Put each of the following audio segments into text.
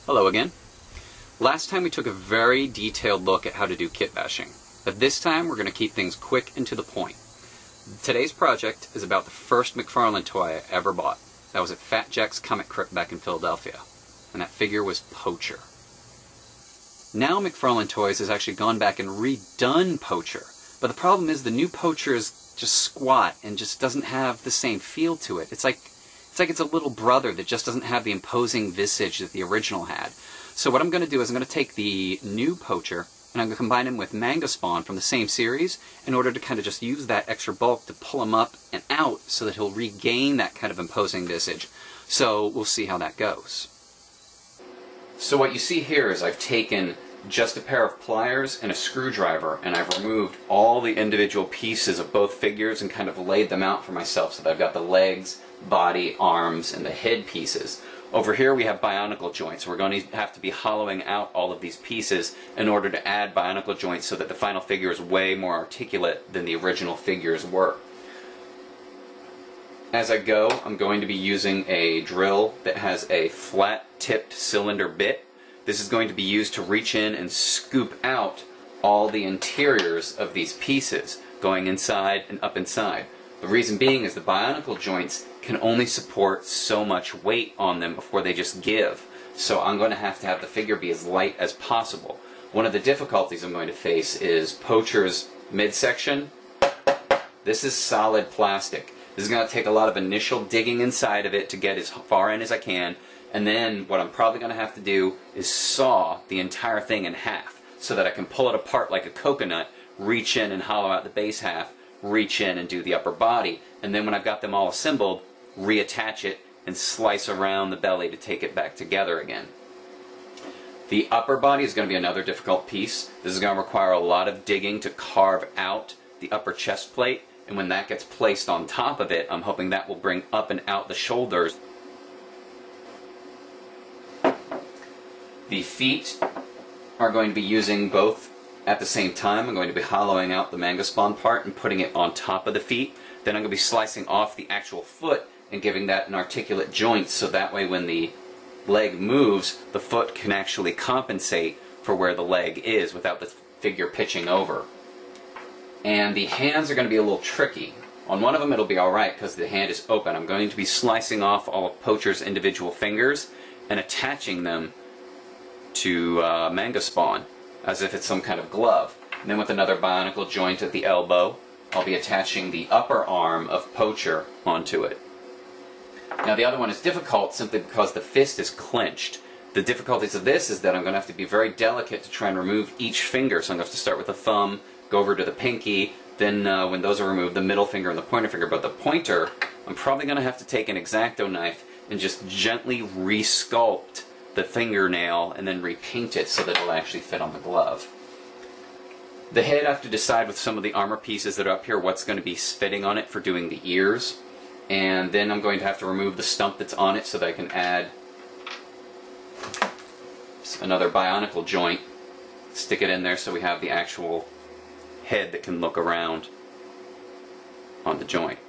Hello again. Last time we took a very detailed look at how to do kit bashing, but this time we're going to keep things quick and to the point. Today's project is about the first McFarlane toy I ever bought. That was at Fat Jack's Comic Crypt back in Philadelphia, and that figure was Poacher. Now McFarlane Toys has actually gone back and redone Poacher, but the problem is the new Poacher is just squat and just doesn't have the same feel to it. It's like it's a little brother that just doesn't have the imposing visage that the original had. So what I'm going to do is I'm going to take the new Poacher and I'm going to combine him with Manga Spawn from the same series in order to kind of just use that extra bulk to pull him up and out so that he'll regain that kind of imposing visage. So we'll see how that goes. So what you see here is I've taken just a pair of pliers and a screwdriver and I've removed all the individual pieces of both figures and kind of laid them out for myself so that I've got the legs, body, arms, and the head pieces. Over here we have bionicle joints. We're going to have to be hollowing out all of these pieces in order to add bionicle joints so that the final figure is way more articulate than the original figures were. As I go, I'm going to be using a drill that has a flat-tipped cylinder bit. This is going to be used to reach in and scoop out all the interiors of these pieces, going inside and up inside. The reason being is the bionicle joints can only support so much weight on them before they just give. So I'm going to have the figure be as light as possible. One of the difficulties I'm going to face is Poacher's midsection. This is solid plastic. This is going to take a lot of initial digging inside of it to get as far in as I can. And then what I'm probably going to have to do is saw the entire thing in half so that I can pull it apart like a coconut, reach in and hollow out the base half, reach in and do the upper body, and then when I've got them all assembled, reattach it and slice around the belly to take it back together again. The upper body is going to be another difficult piece. This is going to require a lot of digging to carve out the upper chest plate, and when that gets placed on top of it, I'm hoping that will bring up and out the shoulders. The feet are going to be using both at the same time. I'm going to be hollowing out the Manga Spawn part and putting it on top of the feet. Then I'm going to be slicing off the actual foot and giving that an articulate joint so that way when the leg moves, the foot can actually compensate for where the leg is without the figure pitching over. And the hands are going to be a little tricky. On one of them it'll be alright because the hand is open. I'm going to be slicing off all of Poacher's individual fingers and attaching them to Manga Spawn as if it's some kind of glove. And then with another bionicle joint at the elbow, I'll be attaching the upper arm of Poacher onto it. Now the other one is difficult simply because the fist is clenched. The difficulties of this is that I'm going to have to be very delicate to try and remove each finger. So I'm going to have to start with the thumb, go over to the pinky, then when those are removed, the middle finger and the pointer finger. But the pointer, I'm probably going to have to take an X-Acto knife and just gently re-sculpt the fingernail and then repaint it so that it'll actually fit on the glove. The head, I have to decide with some of the armor pieces that are up here what's going to be fitting on it for doing the ears. And then I'm going to have to remove the stump that's on it so that I can add another bionicle joint, stick it in there so we have the actual head that can look around on the joint.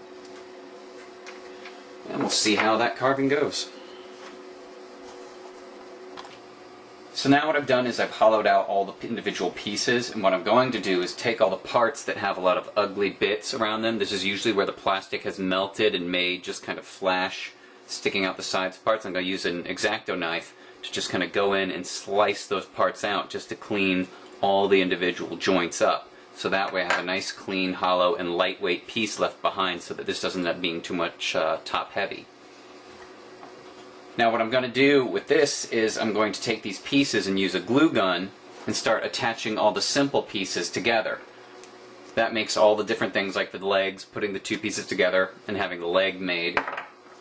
And we'll see how that carving goes. So now what I've done is I've hollowed out all the individual pieces, and what I'm going to do is take all the parts that have a lot of ugly bits around them. This is usually where the plastic has melted and made just kind of flash sticking out the sides parts. I'm going to use an X-Acto knife to just kind of go in and slice those parts out just to clean all the individual joints up. So that way I have a nice clean, hollow, and lightweight piece left behind so that this doesn't end up being too much top heavy. Now what I'm going to do with this is I'm going to take these pieces and use a glue gun and start attaching all the simple pieces together. That makes all the different things like the legs, putting the two pieces together and having the leg made,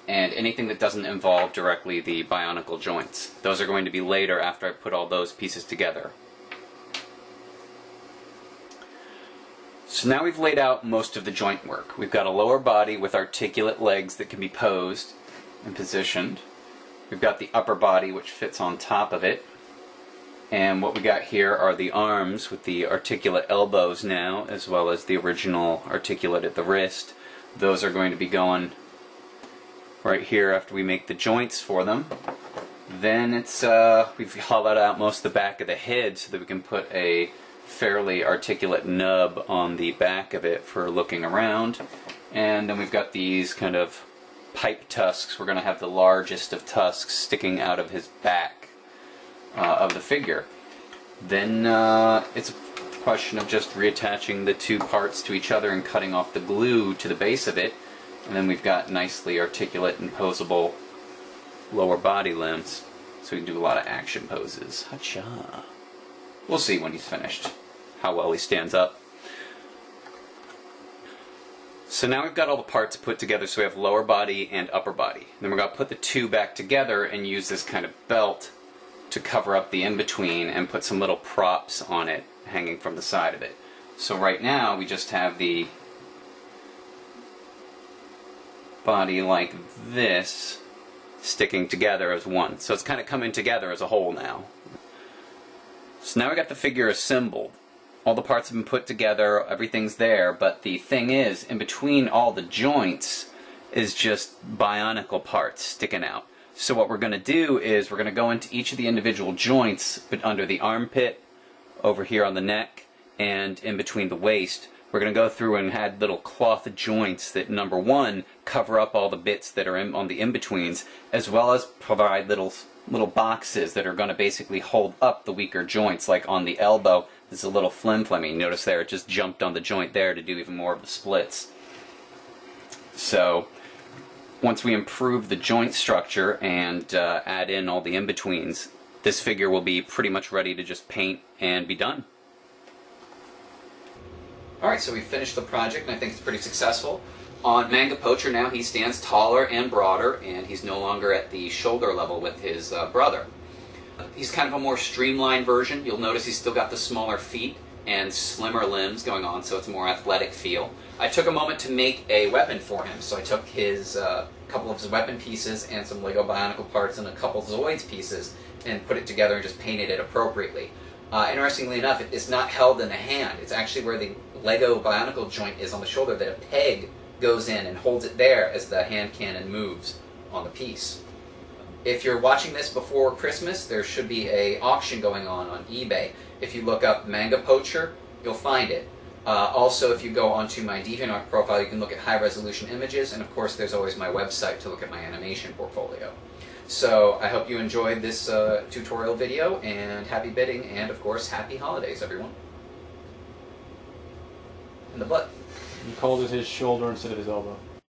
and anything that doesn't involve directly the bionicle joints. Those are going to be later after I put all those pieces together. So now we've laid out most of the joint work. We've got a lower body with articulate legs that can be posed and positioned. We've got the upper body which fits on top of it. And what we got here are the arms with the articulate elbows now, as well as the original articulate at the wrist. Those are going to be going right here after we make the joints for them. Then it's we've hollowed out most of the back of the head so that we can put a fairly articulate nub on the back of it for looking around. And then we've got these kind of pipe tusks. We're going to have the largest of tusks sticking out of his back of the figure. Then it's a question of just reattaching the two parts to each other and cutting off the glue to the base of it. And then we've got nicely articulate and posable lower body limbs, so we can do a lot of action poses. Ha-cha. We'll see when he's finished how well he stands up. So now we've got all the parts put together, so we have lower body and upper body. Then we're going to put the two back together and use this kind of belt to cover up the in-between and put some little props on it hanging from the side of it. So right now we just have the body like this sticking together as one. So it's kind of coming together as a whole now. So now we got the figure assembled. All the parts have been put together, everything's there, but the thing is, in between all the joints is just bionicle parts sticking out. So what we're going to do is we're going to go into each of the individual joints, but under the armpit, over here on the neck, and in between the waist. We're going to go through and add little cloth joints that, number one, cover up all the bits that are on the in-betweens, as well as provide little boxes that are going to basically hold up the weaker joints, like on the elbow. There's a little flim-flammy. Notice there, it just jumped on the joint there to do even more of the splits. So, once we improve the joint structure and add in all the in-betweens, this figure will be pretty much ready to just paint and be done. Alright, so we finished the project, and I think it's pretty successful. On Manga Poacher now, he stands taller and broader, and he's no longer at the shoulder level with his brother. He's kind of a more streamlined version. You'll notice he's still got the smaller feet and slimmer limbs going on, so it's a more athletic feel. I took a moment to make a weapon for him, so I took his couple of his weapon pieces and some Lego Bionicle parts and a couple Zoids pieces and put it together and just painted it appropriately. Interestingly enough, it's not held in a hand. It's actually where the Lego Bionicle joint is on the shoulder that a peg goes in and holds it there as the hand cannon moves on the piece. If you're watching this before Christmas, there should be an auction going on eBay. If you look up Manga Poacher, you'll find it. Also, if you go onto my DeviantArt profile, you can look at high-resolution images, and of course there's always my website to look at my animation portfolio. So I hope you enjoyed this tutorial video, and happy bidding, and of course happy holidays, everyone. In the butt. You called it his shoulder instead of his elbow.